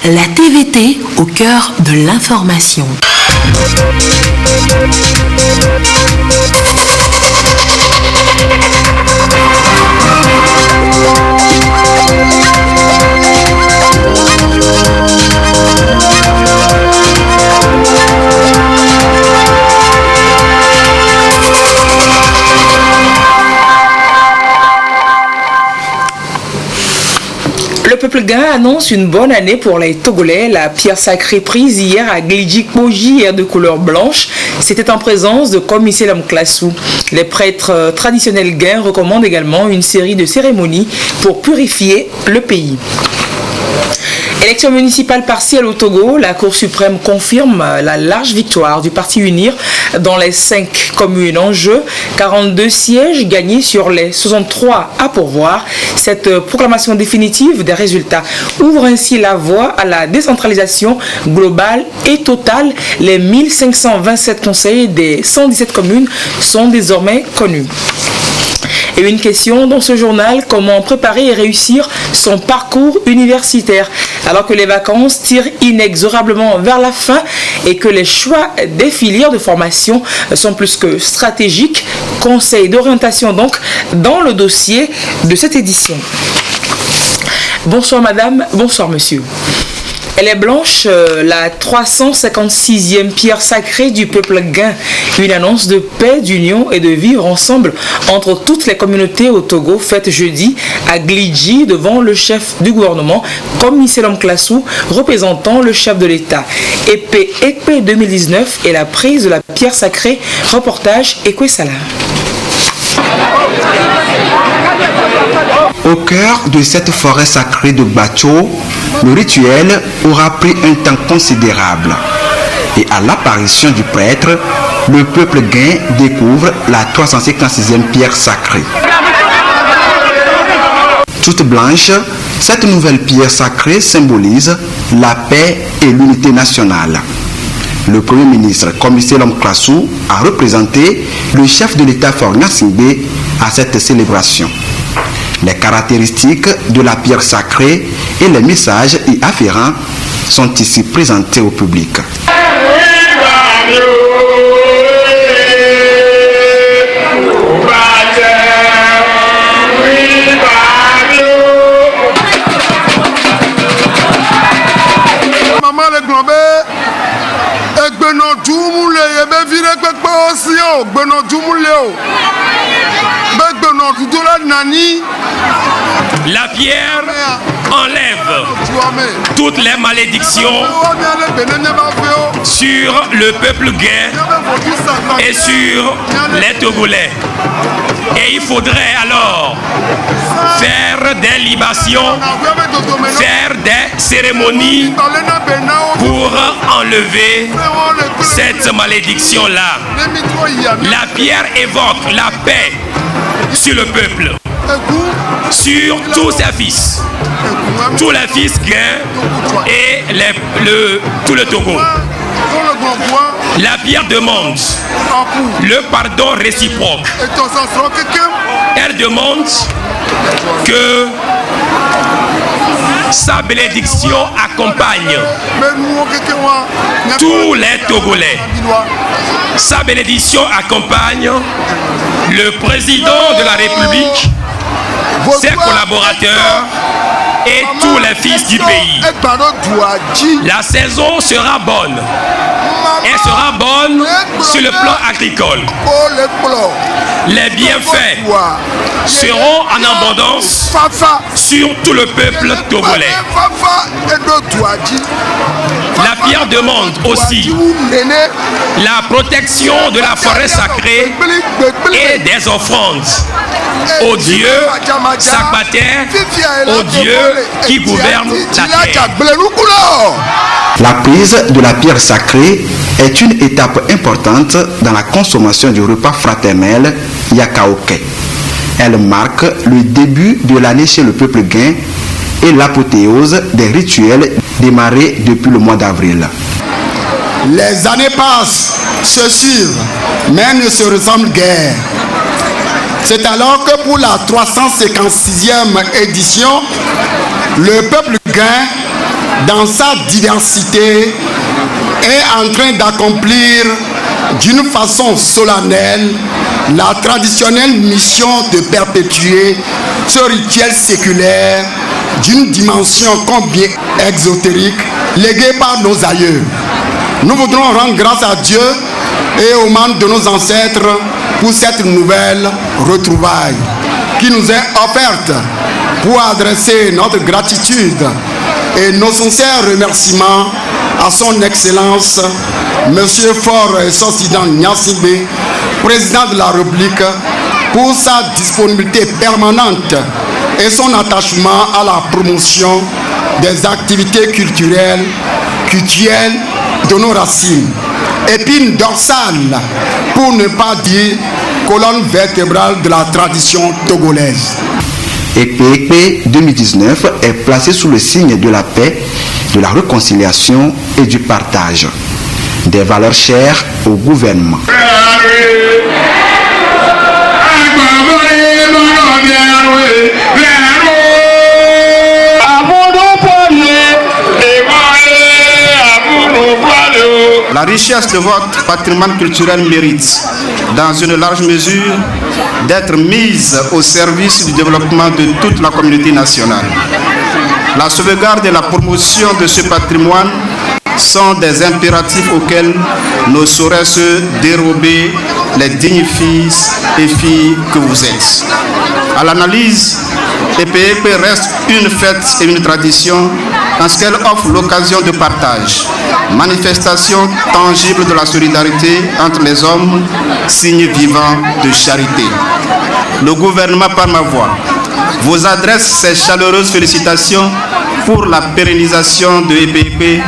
La TVT au cœur de l'information. Le peuple gain annonce une bonne année pour les Togolais. La pierre sacrée prise hier à Glidjik-Moji est de couleur blanche. C'était en présence de Komiselam Klassou. Les prêtres traditionnels gains recommandent également une série de cérémonies pour purifier le pays. Élection municipale partielle au Togo, la Cour suprême confirme la large victoire du Parti Unir dans les 5 communes en jeu. 42 sièges gagnés sur les 63 à pourvoir. Cette proclamation définitive des résultats ouvre ainsi la voie à la décentralisation globale et totale. Les 1527 conseillers des 117 communes sont désormais connus. Et une question dans ce journal, comment préparer et réussir son parcours universitaire alors que les vacances tirent inexorablement vers la fin et que les choix des filières de formation sont plus que stratégiques. Conseil d'orientation donc dans le dossier de cette édition. Bonsoir madame, bonsoir monsieur. Elle est blanche, la 356e pierre sacrée du peuple gain. Une annonce de paix, d'union et de vivre ensemble entre toutes les communautés au Togo, faite jeudi à Glidji devant le chef du gouvernement, Komiselam Klassou, représentant le chef de l'État. Ekpe 2019 et la prise de la pierre sacrée. Reportage Ekwe Salah. Au cœur de cette forêt sacrée de Bacho, le rituel aura pris un temps considérable. Et à l'apparition du prêtre, le peuple gain découvre la 356e pierre sacrée. Toute blanche, cette nouvelle pierre sacrée symbolise la paix et l'unité nationale. Le Premier ministre Komiselam Klassou a représenté le chef de l'État Faure Gnassingbé à cette célébration. Les caractéristiques de la pierre sacrée et les messages y afférents sont ici présentés au public. La pierre enlève toutes les malédictions sur le peuple gain et sur les Togolais. Et il faudrait alors faire des libations, faire des cérémonies pour enlever cette malédiction-là. La pierre évoque la paix sur le peuple, sur tous ses fils, tous les fils gains et tout le Togo. La pierre demande le pardon réciproque. Elle demande que sa bénédiction accompagne tous les Togolais. Sa bénédiction accompagne le président de la République, ses collaborateurs et tous les fils du pays. La saison sera bonne. Elle sera bonne sur le plan agricole. Les bienfaits seront en abondance sur tout le peuple togolais. La pierre demande aussi la protection de la forêt sacrée et des offrandes au Dieu Sakbater, au Dieu qui gouverne la terre. La prise de la pierre sacrée est une étape importante dans la consommation du repas fraternel Yakaoke. Elle marque le début de l'année chez le peuple gain et l'apothéose des rituels démarrés depuis le mois d'avril. Les années passent, se suivent, mais ne se ressemblent guère. C'est alors que pour la 356e édition, le peuple gain dans sa diversité, est en train d'accomplir d'une façon solennelle la traditionnelle mission de perpétuer ce rituel séculaire d'une dimension combien exotérique léguée par nos aïeux. Nous voudrons rendre grâce à Dieu et aux membres de nos ancêtres pour cette nouvelle retrouvaille qui nous est offerte pour adresser notre gratitude et nos sincères remerciements à son Excellence, Monsieur Faure Sossidane Gnassingbé, Président de la République, pour sa disponibilité permanente et son attachement à la promotion des activités culturelles de nos racines. Épine dorsale, pour ne pas dire colonne vertébrale de la tradition togolaise. EPEP 2019 est placé sous le signe de la paix, de la réconciliation et du partage, des valeurs chères au gouvernement. La richesse de votre patrimoine culturel mérite, dans une large mesure, d'être mise au service du développement de toute la communauté nationale. La sauvegarde et la promotion de ce patrimoine sont des impératifs auxquels ne sauraient se dérober les dignes fils et filles que vous êtes. À l'analyse, EPEP reste une fête et une tradition parce qu'elle offre l'occasion de partage, manifestation tangible de la solidarité entre les hommes, signe vivant de charité. Le gouvernement, par ma voix, vous adresse ses chaleureuses félicitations pour la pérennisation de EPEP,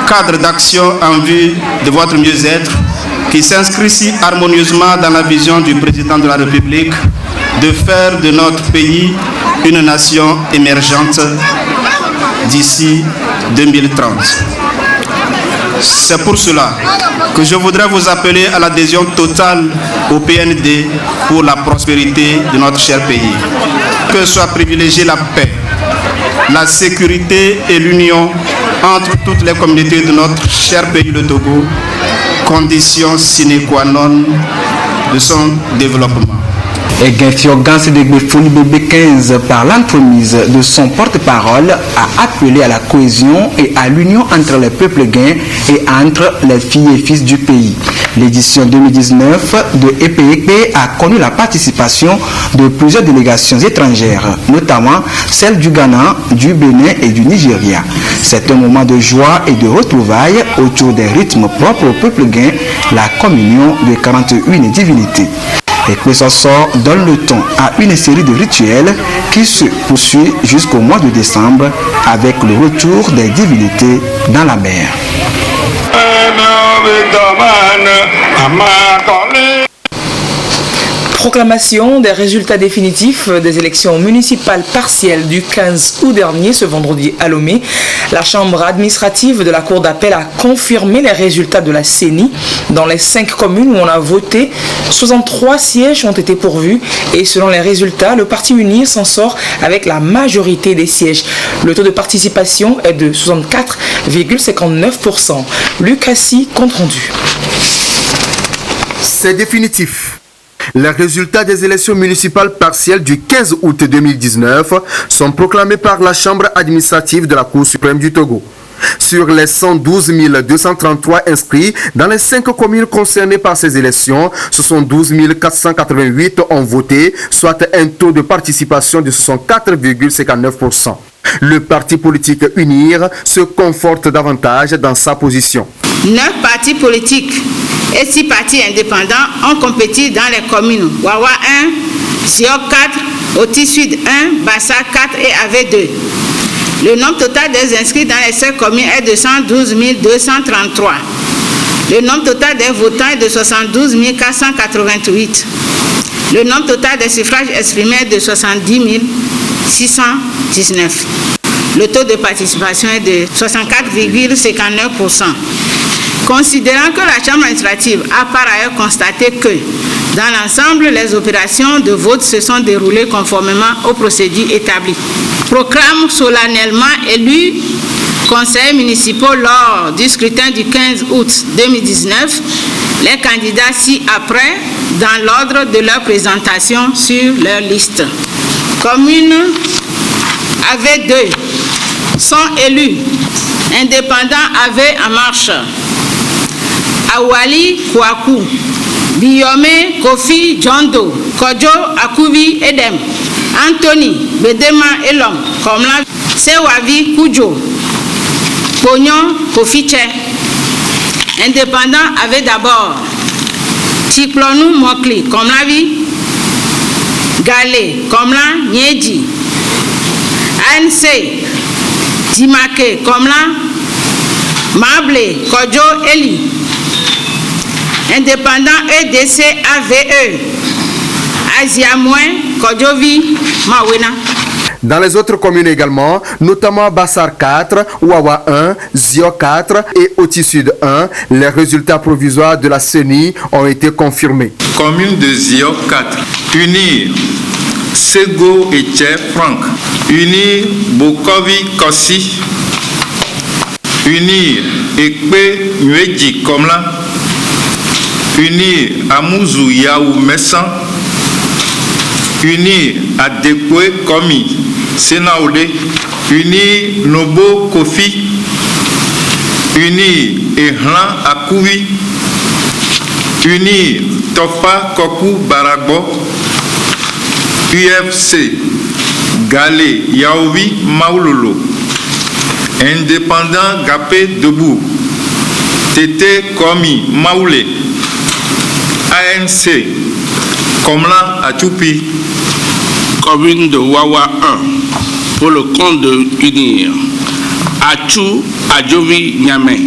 cadre d'action en vue de votre mieux-être, qui s'inscrit si harmonieusement dans la vision du président de la République de faire de notre pays une nation émergente d'ici 2030. C'est pour cela que je voudrais vous appeler à l'adhésion totale au PND pour la prospérité de notre cher pays. Que soit privilégiée la paix, la sécurité et l'union entre toutes les communautés de notre cher pays, le Togo, condition sine qua non de son développement. Et Genfiogan Sédégbé Foni Bébé 15, par l'entremise de son porte-parole, a appelé à la cohésion et à l'union entre les peuples gains et entre les filles et fils du pays. L'édition 2019 de EPEP a connu la participation de plusieurs délégations étrangères, notamment celles du Ghana, du Bénin et du Nigeria. C'est un moment de joie et de retrouvailles autour des rythmes propres au peuple gain, la communion de 41 divinités. Et que ça sort donne le ton à une série de rituels qui se poursuit jusqu'au mois de décembre avec le retour des divinités dans la mer. Proclamation des résultats définitifs des élections municipales partielles du 15 août dernier, ce vendredi à Lomé. La chambre administrative de la cour d'appel a confirmé les résultats de la CENI. Dans les 5 communes où on a voté, 63 sièges ont été pourvus et selon les résultats, le Parti uni s'en sort avec la majorité des sièges. Le taux de participation est de 64,59%. Lucassi, compte rendu. C'est définitif. Les résultats des élections municipales partielles du 15 août 2019 sont proclamés par la Chambre administrative de la Cour suprême du Togo. Sur les 112 233 inscrits dans les 5 communes concernées par ces élections, 72 488 ont voté, soit un taux de participation de 64,59%. Le parti politique UNIR se conforte davantage dans sa position. 9 partis politiques et 6 partis indépendants ont compéti dans les communes Wawa 1, Siok 4, Oti Sud 1, Bassa 4 et AV 2. Le nombre total des inscrits dans les 5 communes est de 112 233. Le nombre total des votants est de 72 488. Le nombre total des suffrages exprimés est de 70 619. Le taux de participation est de 64,59%. Considérant que la Chambre administrative a par ailleurs constaté que, dans l'ensemble, les opérations de vote se sont déroulées conformément aux procédures établies, proclame solennellement élu conseillers municipaux lors du scrutin du 15 août 2019, les candidats ci-après dans l'ordre de leur présentation sur leur liste. Commune avec 2 sont élus. Indépendants avec En Marche. Awali Kouakou, Biyome Kofi Djondo, Kodjo Akubi Edem, Anthony Bedema Elom, Komla Sewavi Koujo, Pognon Kofi Tche. Indépendant avait d'abord Tiklonou Mokli, Komlavi Galé, Komla Nyedi, ANC Dimake, Komla Mable, Kodjo Eli. Indépendant EDC AVE, Asia Moins, Kodjovi, Mawena. Dans les autres communes également, notamment Bassar 4, Ouawa 1, Zio 4 et Oti Sud 1, les résultats provisoires de la CENI ont été confirmés. Commune de Zio 4, Unir, Sego et Tché Franck, Unir, Bokovi Kossi, Unir, Ekpe Nwedji Komla, Unir, Amouzou Yaou Messan, Unir, Adekwe Komi, Senaoude, Unir, Nobo Kofi, Unir, Ehlan Akouvi, Unir, Tofa Kokou Baragbo, UFC, Galé Yaouvi Maoulolo, Indépendant Gapé Debout, Tété Komi Maoulé, ANC, Komla Atoupi. Commune de Wawa 1, pour le compte de Unir, Achou Adjovi Niamey,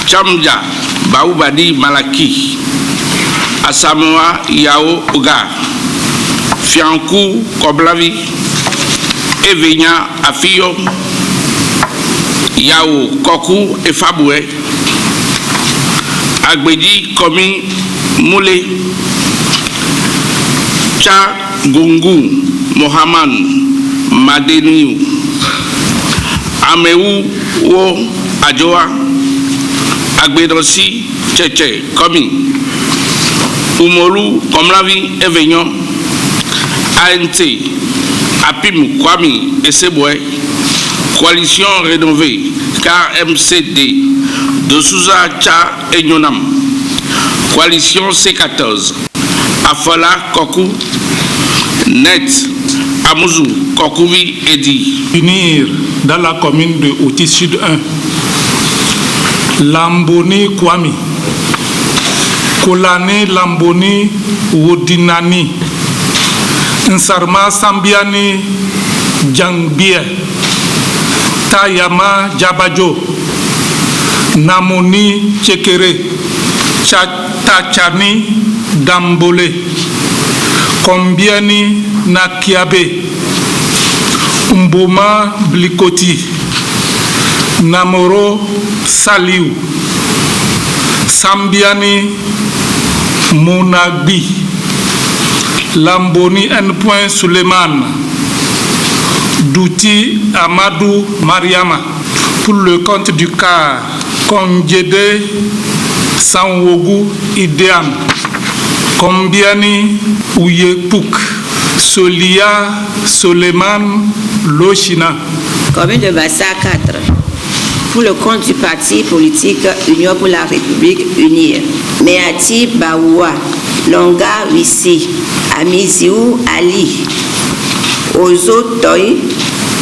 Chamja Baoubadi Malaki, Asamoa Yao Oga, Fiankou Koblavi, Evenya Afio, Yao Koku et Faboué, Agbedi Komi Moulé, Tcha Gungu Mohamed Madeniou, Ameou Wo Adjoa, Agbedosi Tchétché Komi, Umoru Komlavi Evignon, ANC, Apim Kwami et Seboué, Coalition rénovée KMCD de Souza Tcha et Nyonam, Coalition C14, Afala Kokou, Net, Amouzou, Kokouvi Edi. Unir dans la commune de Oti Sud 1, Lamboni Kwami, Kolane Lamboni Wodinani, Nsarma Sambiani Djangbie, Tayama Djabajo, Namoni Tchekere, Tachani Dambole, Kombiani Nakiabe, Mboma Blikoti, Namoro Saliu, Sambiani Mounagbi, Lamboni N. Suleiman, Douti Amadou Mariama, pour le compte du CAR, Kongede Sanwogu Ideam, Kombiani Ouyepuk, Solia Soleiman Lochina. Commune de Bassa 4, pour le compte du parti politique Union pour la République Unir, Meati Baoua, Longa Wissi, Amiziou Ali, Ozo Toy,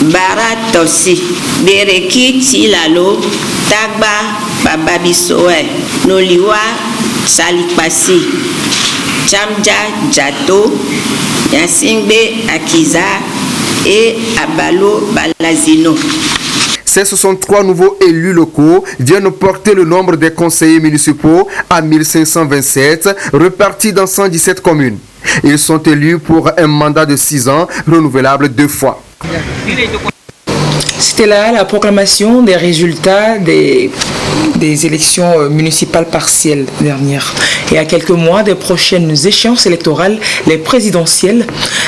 Bara Tossi, Bereki Tilalo, Tagba Bababisoe, Noliwa Salikpasi, Chamja Djato, Yassingbe Akiza et Abalo Balazino. Ces 63 nouveaux élus locaux viennent porter le nombre des conseillers municipaux à 1527, repartis dans 117 communes. Ils sont élus pour un mandat de 6 ans, renouvelable 2 fois. C'était là la proclamation des résultats des élections municipales partielles dernières. Et à quelques mois des prochaines échéances électorales, les présidentielles,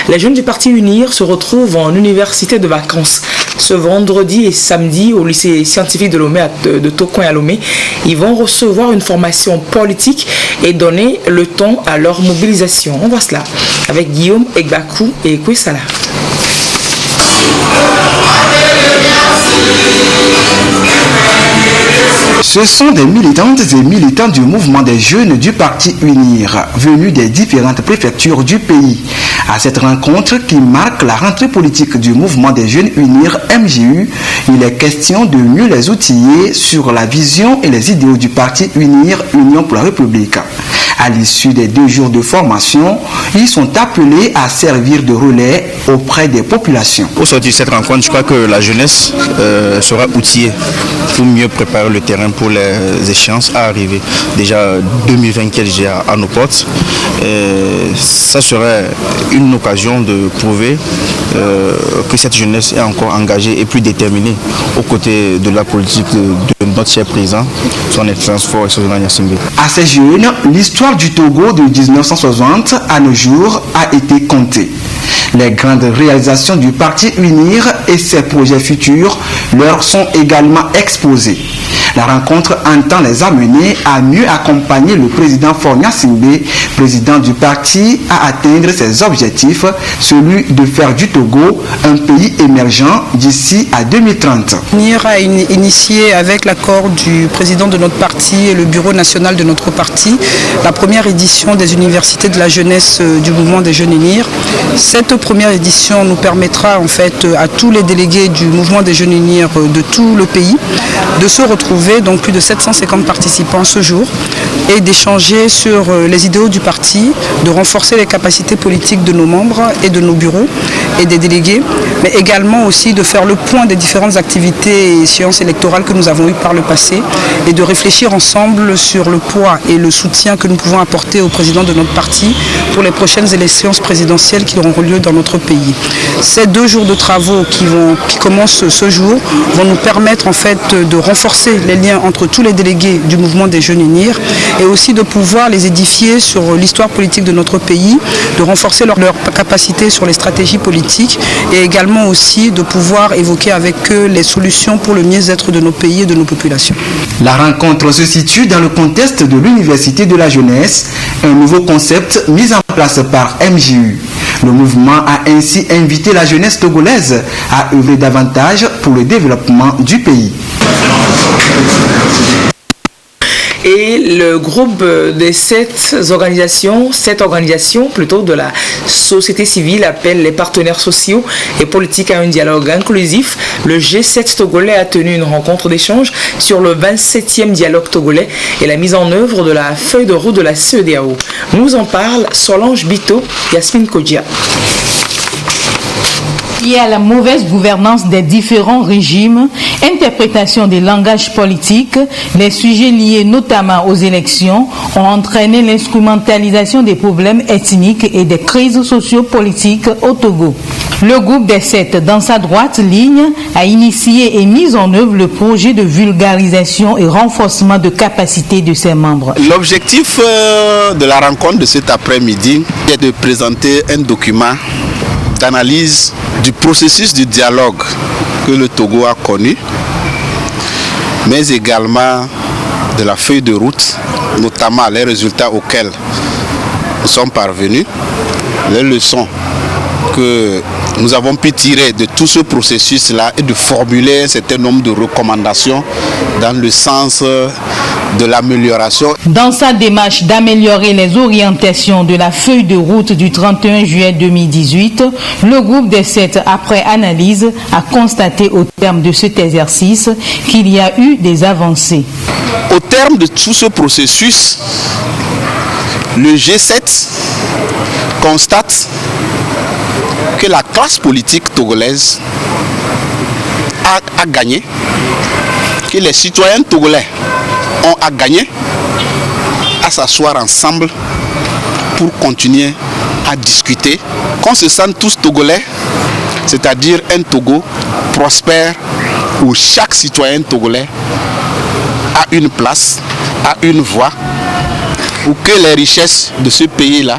les jeunes du Parti UNIR se retrouvent en université de vacances. Ce vendredi et samedi au lycée scientifique de Lomé, de Tokoin à Lomé, ils vont recevoir une formation politique et donner le ton à leur mobilisation. On voit cela avec Guillaume Egbakou et Kwesala. Ce sont des militantes et militants du mouvement des jeunes du Parti UNIR, venus des différentes préfectures du pays. À cette rencontre qui marque la rentrée politique du mouvement des jeunes UNIR MJU, il est question de mieux les outiller sur la vision et les idéaux du Parti UNIR, Union pour la République. À l'issue des 2 jours de formation, ils sont appelés à servir de relais auprès des populations. Au sortir de cette rencontre, je crois que la jeunesse sera outillée pour mieux préparer le terrain pour les échéances à arriver. Déjà 2020 qui est déjà à nos portes. Ça serait une occasion de prouver que cette jeunesse est encore engagée et plus déterminée aux côtés de la politique de notre cher président, son excellence fort et son Gnassingbé. À ces jeunes, l'histoire du Togo de 1960 à nos jours a été contée. Les grandes réalisations du Parti UNIR et ses projets futurs leur sont également exposés. La rencontre entend les amener à mieux accompagner le président Faure Gnassingbé, président du parti, à atteindre ses objectifs, celui de faire du Togo un pays émergent d'ici à 2030. UNIR a initié avec l'accord du président de notre parti et le bureau national de notre parti la première édition des universités de la jeunesse du mouvement des jeunes UNIR. Cette première édition nous permettra en fait à tous les délégués du mouvement des jeunes UNIR de tout le pays de se retrouver, donc plus de 750 participants ce jour, et d'échanger sur les idéaux du parti, de renforcer les capacités politiques de nos membres et de nos bureaux et des délégués, mais également aussi de faire le point des différentes activités et échéances électorales que nous avons eues par le passé et de réfléchir ensemble sur le poids et le soutien que nous pouvons apporter au président de notre parti pour les prochaines élections présidentielles qui auront lieu dans notre pays. Ces 2 jours de travaux qui commencent ce jour vont nous permettre en fait de renforcer les liens entre tous les délégués du mouvement des jeunes UNIR et aussi de pouvoir les édifier sur l'histoire politique de notre pays, de renforcer leur capacité sur les stratégies politiques et également aussi de pouvoir évoquer avec eux les solutions pour le mieux-être de nos pays et de nos populations. La rencontre se situe dans le contexte de l'Université de la jeunesse, un nouveau concept mis en place par MJU. Le mouvement a ainsi invité la jeunesse togolaise à œuvrer davantage pour le développement du pays. Et le groupe des 7 organisations de la société civile appelle les partenaires sociaux et politiques à un dialogue inclusif. Le G7 togolais a tenu une rencontre d'échange sur le 27e dialogue togolais et la mise en œuvre de la feuille de route de la CEDEAO. Nous en parle Solange Bito, Yasmine Kodja. Lié à la mauvaise gouvernance des différents régimes, interprétation des langages politiques, les sujets liés notamment aux élections ont entraîné l'instrumentalisation des problèmes ethniques et des crises sociopolitiques au Togo. Le groupe des 7, dans sa droite ligne, a initié et mis en œuvre le projet de vulgarisation et renforcement de capacité de ses membres. L'objectif de la rencontre de cet après-midi est de présenter un document d'analyse du processus du dialogue que le Togo a connu, mais également de la feuille de route, notamment les résultats auxquels nous sommes parvenus, les leçons que nous avons pu tirer de tout ce processus-là et de formuler un certain nombre de recommandations dans le sens de l'amélioration. Dans sa démarche d'améliorer les orientations de la feuille de route du 31 juillet 2018, le groupe des 7, après analyse, a constaté au terme de cet exercice qu'il y a eu des avancées. Au terme de tout ce processus, le G7 constate que la classe politique togolaise a gagné, que les citoyens togolais ont à gagner à s'asseoir ensemble pour continuer à discuter, qu'on se sente tous togolais c'est-à-dire un Togo prospère où chaque citoyen togolais a une place, a une voix, pour que les richesses de ce pays-là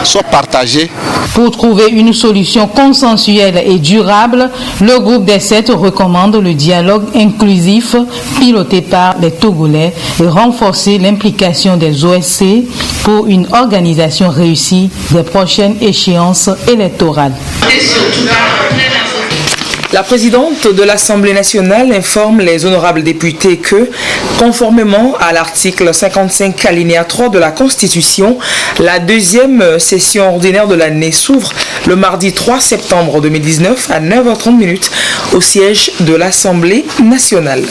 soient partagées. Pour trouver une solution consensuelle et durable, le groupe des 7 recommande le dialogue inclusif piloté par les Togolais et renforcer l'implication des OSC pour une organisation réussie des prochaines échéances électorales. La présidente de l'Assemblée nationale informe les honorables députés que, conformément à l'article 55 alinéa 3 de la Constitution, la deuxième session ordinaire de l'année s'ouvre le mardi 3 septembre 2019 à 9h30 au siège de l'Assemblée nationale.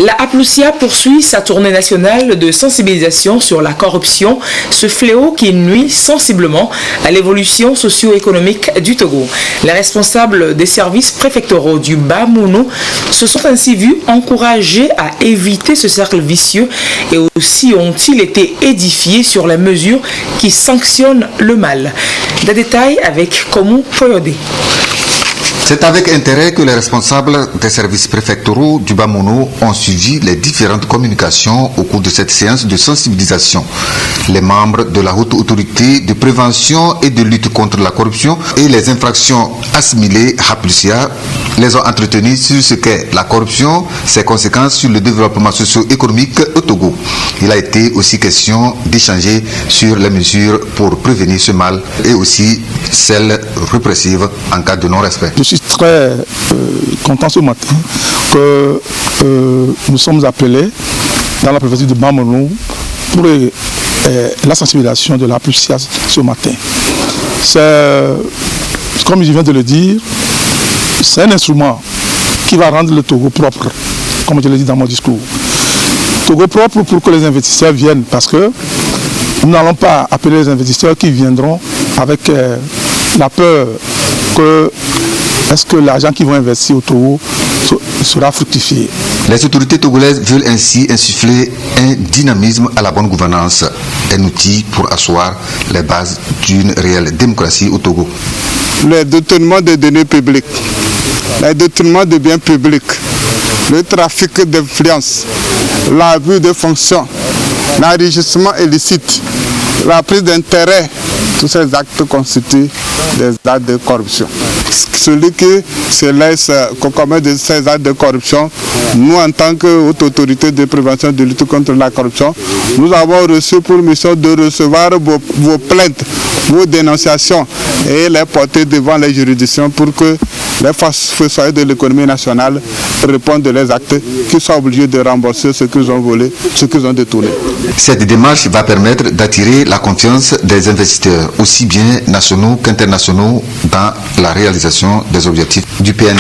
La Aplusia poursuit sa tournée nationale de sensibilisation sur la corruption, ce fléau qui nuit sensiblement à l'évolution socio-économique du Togo. Les responsables des services préfectoraux du Bas-Mounou se sont ainsi vus encouragés à éviter ce cercle vicieux et aussi ont-ils été édifiés sur les mesures qui sanctionnent le mal. Des détails avec Komu Poyodé. C'est avec intérêt que les responsables des services préfectoraux du Bas-Mounou ont suivi les différentes communications au cours de cette séance de sensibilisation. Les membres de la haute autorité de prévention et de lutte contre la corruption et les infractions assimilées à Aplusia les ont entretenus sur ce qu'est la corruption, ses conséquences sur le développement socio-économique au Togo. Il a été aussi question d'échanger sur les mesures pour prévenir ce mal et aussi celles répressives en cas de non-respect. Je suis très content ce matin que nous sommes appelés dans la préfecture de Bas-Mounou pour la sensibilisation de la Aplusia ce matin. C'est, comme je viens de le dire, c'est un instrument qui va rendre le Togo propre, comme je l'ai dit dans mon discours. Togo propre pour que les investisseurs viennent, parce que nous n'allons pas appeler les investisseurs qui viendront avec la peur que est-ce que l'argent qu'ils vont investir au Togo sera fructifié. Les autorités togolaises veulent ainsi insuffler un dynamisme à la bonne gouvernance, un outil pour asseoir les bases d'une réelle démocratie au Togo. Le détournement des données publiques, le détournement des biens publics, le trafic d'influence, l'abus de fonction, l'enrichissement illicite, la prise d'intérêt, tous ces actes constituent des actes de corruption. Celui qui se laisse commettre de ces actes de corruption, nous en tant qu'haute autorité de prévention et de lutte contre la corruption, nous avons reçu pour mission de recevoir vos plaintes, vos dénonciations et les porter devant les juridictions pour que les fossoyeurs de l'économie nationale répondent de leurs actes, qu'ils soient obligés de rembourser ce qu'ils ont volé, ce qu'ils ont détourné. Cette démarche va permettre d'attirer la confiance des investisseurs, aussi bien nationaux qu'internationaux, dans la réalisation des objectifs du PND.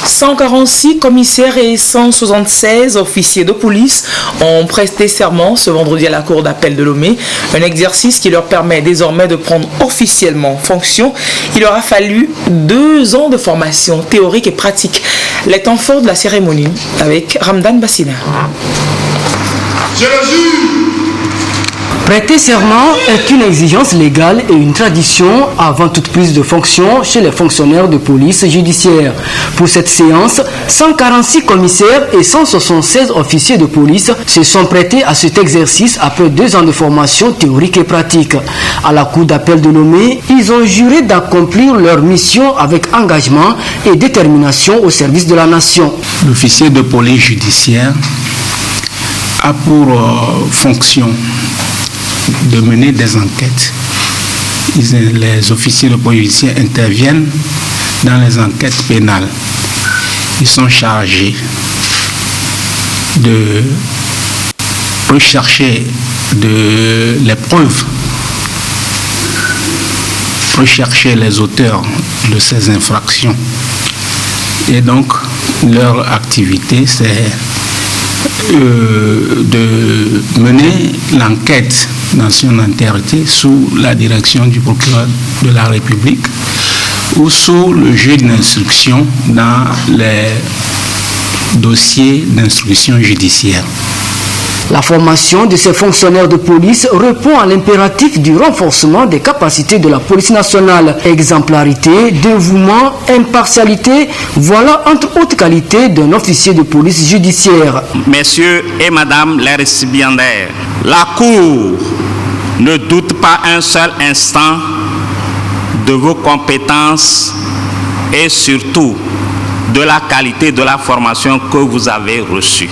146 commissaires et 176 officiers de police ont presté serment ce vendredi à la cour d'appel de Lomé, un exercice qui leur permet désormais de prendre officiellement fonction. Il leur a fallu 2 ans de formation théorique et pratique. Les temps forts de la cérémonie avec Ramdan Bassina. Je le jure. Prêter serment est une exigence légale et une tradition avant toute prise de fonction chez les fonctionnaires de police judiciaire. Pour cette séance, 146 commissaires et 176 officiers de police se sont prêtés à cet exercice après 2 ans de formation théorique et pratique. À la cour d'appel de Lomé, ils ont juré d'accomplir leur mission avec engagement et détermination au service de la nation. L'officier de police judiciaire a pour fonction de mener des enquêtes. Les officiers de police judiciaire interviennent dans les enquêtes pénales. Ils sont chargés de rechercher les preuves, rechercher les auteurs de ces infractions. Et donc, leur activité, c'est de mener l'enquête dans son entièreté sous la direction du procureur de la République ou sous le juge d'instruction dans les dossiers d'instruction judiciaire. La formation de ces fonctionnaires de police répond à l'impératif du renforcement des capacités de la police nationale. Exemplarité, dévouement, impartialité, voilà entre autres qualités d'un officier de police judiciaire. Messieurs et Madame les récipiendaires, la Cour ne doute pas un seul instant de vos compétences et surtout de la qualité de la formation que vous avez reçue.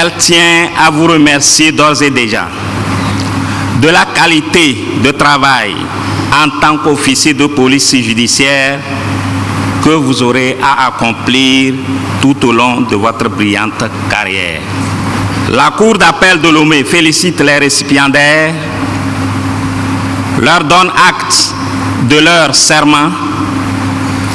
Elle tient à vous remercier d'ores et déjà de la qualité de travail en tant qu'officier de police judiciaire que vous aurez à accomplir tout au long de votre brillante carrière. La Cour d'appel de Lomé félicite les récipiendaires, leur donne acte de leur serment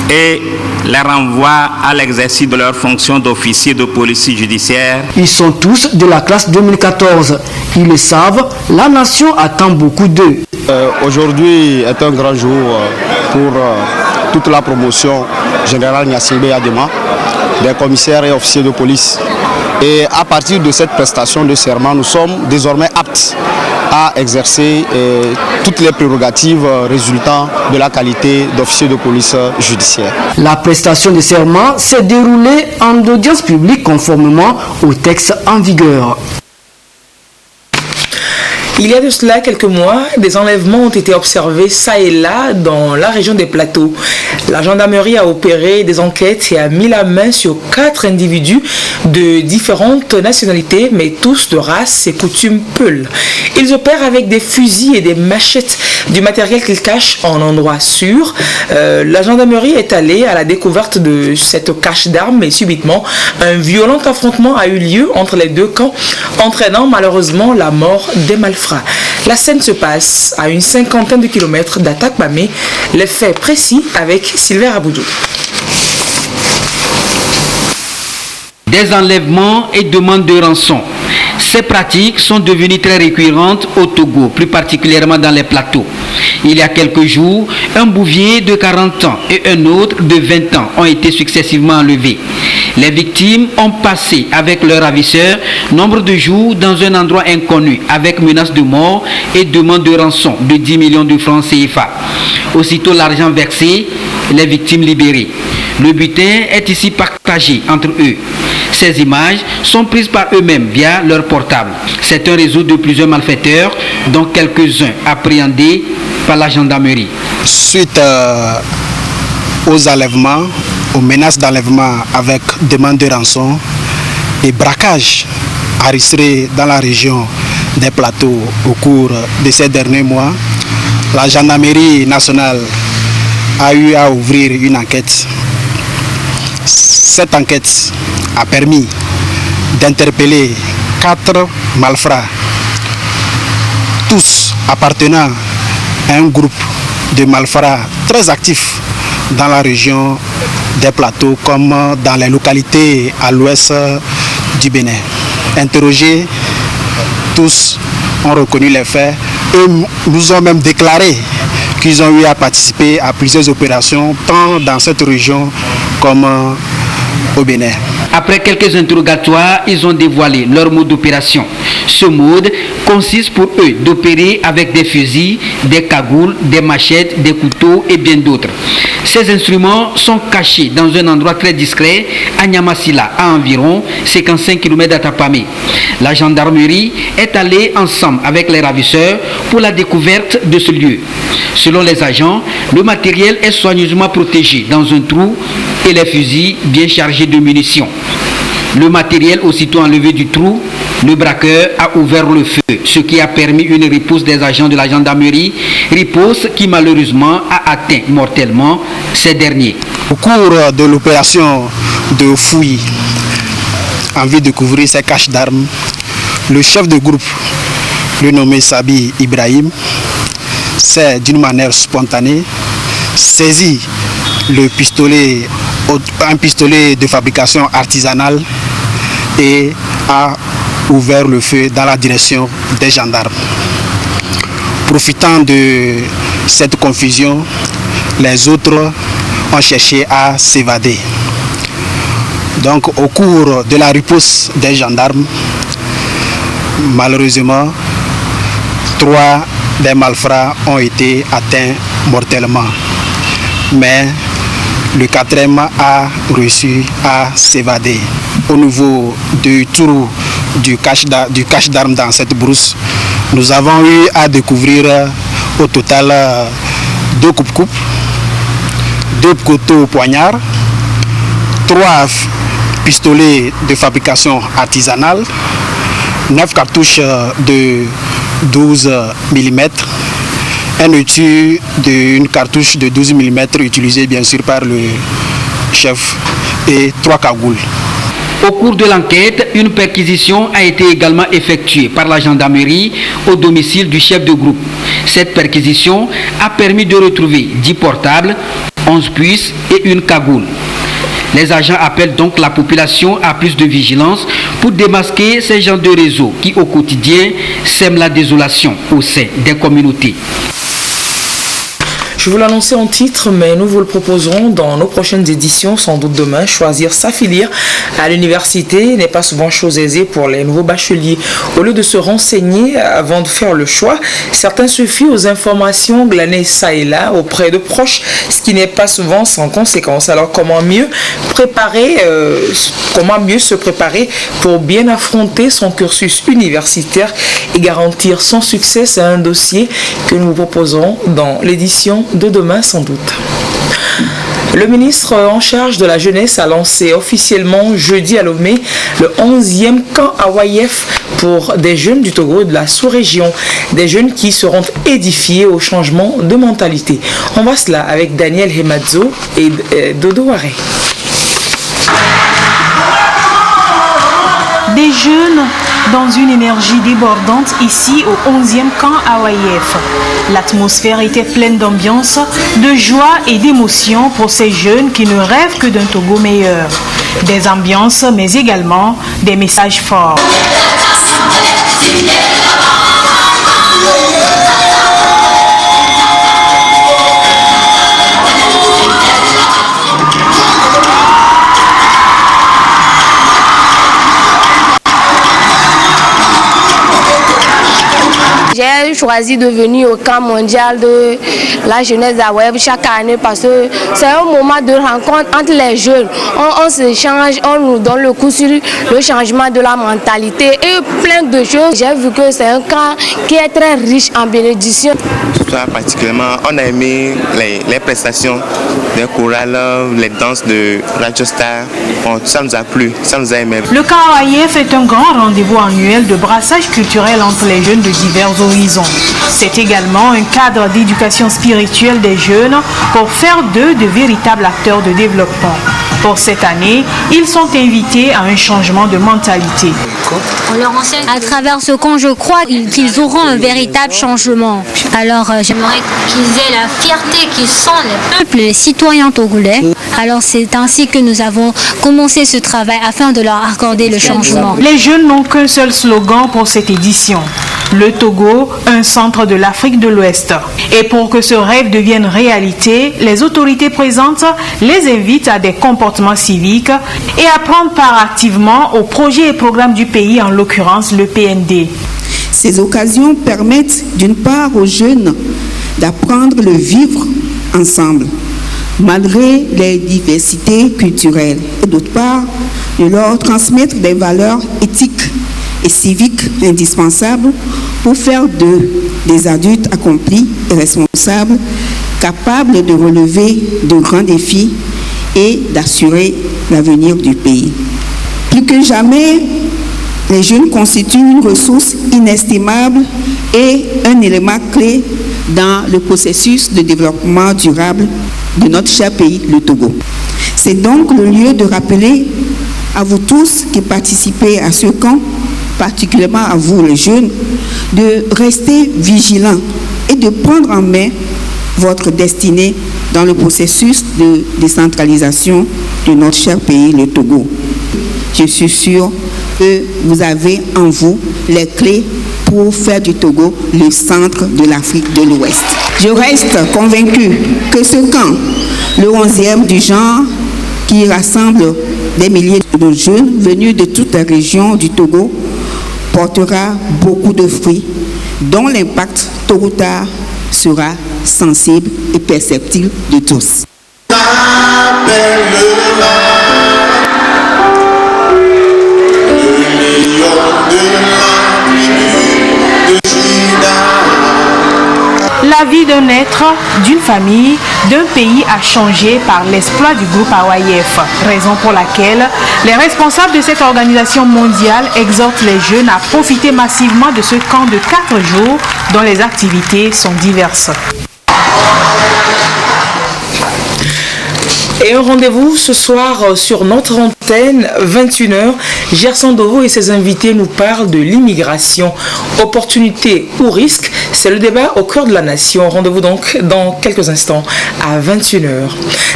et les renvoie à l'exercice de leur fonction d'officier de police judiciaire. Ils sont tous de la classe 2014. Ils le savent, la nation attend beaucoup d'eux. Aujourd'hui est un grand jour pour toute la promotion générale Niassibé Adema, des commissaires et officiers de police. Et à partir de cette prestation de serment, nous sommes désormais aptes à exercer toutes les prérogatives résultant de la qualité d'officier de police judiciaire. La prestation de serment s'est déroulée en audience publique conformément au texte en vigueur. Il y a de cela quelques mois, des enlèvements ont été observés ça et là dans la région des Plateaux. La gendarmerie a opéré des enquêtes et a mis la main sur 4 individus de différentes nationalités, mais tous de race et coutumes Peul. Ils opèrent avec des fusils et des machettes, du matériel qu'ils cachent en endroit sûr. La gendarmerie est allée à la découverte de cette cache d'armes et subitement, un violent affrontement a eu lieu entre les deux camps, entraînant malheureusement la mort des malfrats. La scène se passe à une 50aine de kilomètres d'Atakpamé. Les faits précis avec Sylvain Aboudou. Des enlèvements et demandes de rançon. Ces pratiques sont devenues très récurrentes au Togo, plus particulièrement dans les plateaux. Il y a quelques jours, un bouvier de 40 ans et un autre de 20 ans ont été successivement enlevés. Les victimes ont passé avec leurs ravisseurs nombre de jours dans un endroit inconnu avec menace de mort et demande de rançon de 10 millions de francs CFA. Aussitôt l'argent versé, les victimes libérées. Le butin est ici partagé entre eux. Ces images sont prises par eux-mêmes via leur portable. C'est un réseau de plusieurs malfaiteurs, dont quelques-uns appréhendés par la gendarmerie. Suite aux enlèvements, aux menaces d'enlèvement avec demande de rançon et braquage enregistrés dans la région des Plateaux au cours de ces derniers mois, la gendarmerie nationale a eu à ouvrir une enquête. Cette enquête a permis d'interpeller 4 malfrats, tous appartenant à un groupe de malfrats très actifs dans la région des Plateaux comme dans les localités à l'ouest du Bénin. Interrogés, tous ont reconnu les faits. Eux nous ont même déclaré qu'ils ont eu à participer à plusieurs opérations, tant dans cette région comme au Bénin. Après quelques interrogatoires, ils ont dévoilé leur mode d'opération. Ce mode consiste pour eux d'opérer avec des fusils, des cagoules, des machettes, des couteaux et bien d'autres. Ces instruments sont cachés dans un endroit très discret à Niamassila, à environ 55 km d'Atapamé. La gendarmerie est allée ensemble avec les ravisseurs pour la découverte de ce lieu. Selon les agents, le matériel est soigneusement protégé dans un trou et les fusils bien chargés de munitions. Le matériel aussitôt enlevé du trou, le braqueur a ouvert le feu, ce qui a permis une riposte des agents de la gendarmerie, riposte qui malheureusement a atteint mortellement ces derniers. Au cours de l'opération de fouille en vue de couvrir ces caches d'armes, le chef de groupe, le nommé Sabi Ibrahim, s'est d'une manière spontanée saisi un pistolet de fabrication artisanale et a ouvert le feu dans la direction des gendarmes. Profitant de cette confusion, les autres ont cherché à s'évader. Donc au cours de la riposte des gendarmes, malheureusement, 3 des malfrats ont été atteints mortellement. Mais le 4e a réussi à s'évader. Au niveau du trou du cache d'armes dans cette brousse, nous avons eu à découvrir au total 2 coupes-coupes, 2 couteaux poignards, 3 pistolets de fabrication artisanale, 9 cartouches de 12 mm, un étui d'une cartouche de 12 mm utilisée bien sûr par le chef et 3 cagoules. Au cours de l'enquête, une perquisition a été également effectuée par la gendarmerie au domicile du chef de groupe. Cette perquisition a permis de retrouver 10 portables, 11 puces et une cagoule. Les agents appellent donc la population à plus de vigilance pour démasquer ces genres de réseaux qui au quotidien sèment la désolation au sein des communautés. Je vous l'annonçais en titre, mais nous vous le proposerons dans nos prochaines éditions, sans doute demain. Choisir sa filière à l'université n'est pas souvent chose aisée pour les nouveaux bacheliers. Au lieu de se renseigner avant de faire le choix, certains se fient aux informations glanées ça et là auprès de proches, ce qui n'est pas souvent sans conséquence. Alors comment mieux se préparer pour bien affronter son cursus universitaire et garantir son succès? C'est un dossier que nous vous proposons dans l'édition de demain sans doute. Le ministre en charge de la jeunesse a lancé officiellement jeudi à Lomé le 11e camp AYF pour des jeunes du Togo et de la sous-région. Des jeunes qui seront édifiés au changement de mentalité. On voit cela avec Daniel Hemadzo et Dodo Waré. Des jeunes dans une énergie débordante ici au 11e camp AYF. L'atmosphère était pleine d'ambiance, de joie et d'émotion pour ces jeunes qui ne rêvent que d'un Togo meilleur. Des ambiances mais également des messages forts. J'ai choisi de venir au camp mondial de la jeunesse d'AYF chaque année parce que c'est un moment de rencontre entre les jeunes. On s'échange, on nous donne le coup sur le changement de la mentalité et plein de choses. J'ai vu que c'est un camp qui est très riche en bénédictions. Particulièrement, on a aimé les prestations des chorales, les danses de Radio Star. Bon, ça nous a plu, ça nous a aimé. Le camp AYF est un grand rendez-vous annuel de brassage culturel entre les jeunes de divers horizons. C'est également un cadre d'éducation spirituelle des jeunes pour faire d'eux de véritables acteurs de développement. Pour cette année, ils sont invités à un changement de mentalité. On leur enseigne à travers ce camp, je crois qu'ils auront un véritable changement. Alors j'aimerais qu'ils aient la fierté qu'ils sont les peuples, les citoyens togolais. Alors c'est ainsi que nous avons commencé ce travail afin de leur accorder le changement. Les jeunes n'ont qu'un seul slogan pour cette édition. Le Togo, un centre de l'Afrique de l'Ouest. Et pour que ce rêve devienne réalité, les autorités présentes les invitent à des comportements civiques et à prendre part activement aux projets et programmes du pays, en l'occurrence le PND. Ces occasions permettent d'une part aux jeunes d'apprendre le vivre ensemble, malgré les diversités culturelles, et d'autre part de leur transmettre des valeurs éthiques et civiques indispensables pour faire d'eux des adultes accomplis et responsables, capables de relever de grands défis et d'assurer l'avenir du pays. Plus que jamais, les jeunes constituent une ressource inestimable et un élément clé dans le processus de développement durable de notre cher pays, le Togo. C'est donc le lieu de rappeler à vous tous qui participez à ce camp, particulièrement à vous les jeunes, de rester vigilants et de prendre en main votre destinée dans le processus de décentralisation de notre cher pays, le Togo. Je suis sûre que vous avez en vous les clés pour faire du Togo le centre de l'Afrique de l'Ouest. Je reste convaincue que ce camp, le 11e du genre, qui rassemble des milliers de jeunes venus de toutes les régions du Togo portera beaucoup de fruits dont l'impact tôt ou tard sera sensible et perceptible de tous. La vie d'un être, d'une famille, d'un pays a changé par l'exploit du groupe AOIF, raison pour laquelle les responsables de cette organisation mondiale exhortent les jeunes à profiter massivement de ce camp de 4 jours dont les activités sont diverses. Et un rendez-vous ce soir sur notre antenne, 21h. Gerson Dovo et ses invités nous parlent de l'immigration. Opportunité ou risque, c'est le débat au cœur de la nation. Rendez-vous donc dans quelques instants à 21h.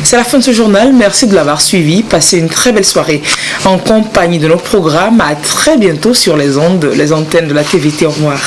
C'est la fin de ce journal. Merci de l'avoir suivi. Passez une très belle soirée en compagnie de nos programmes. À très bientôt sur les ondes, les antennes de la TVT. Au revoir.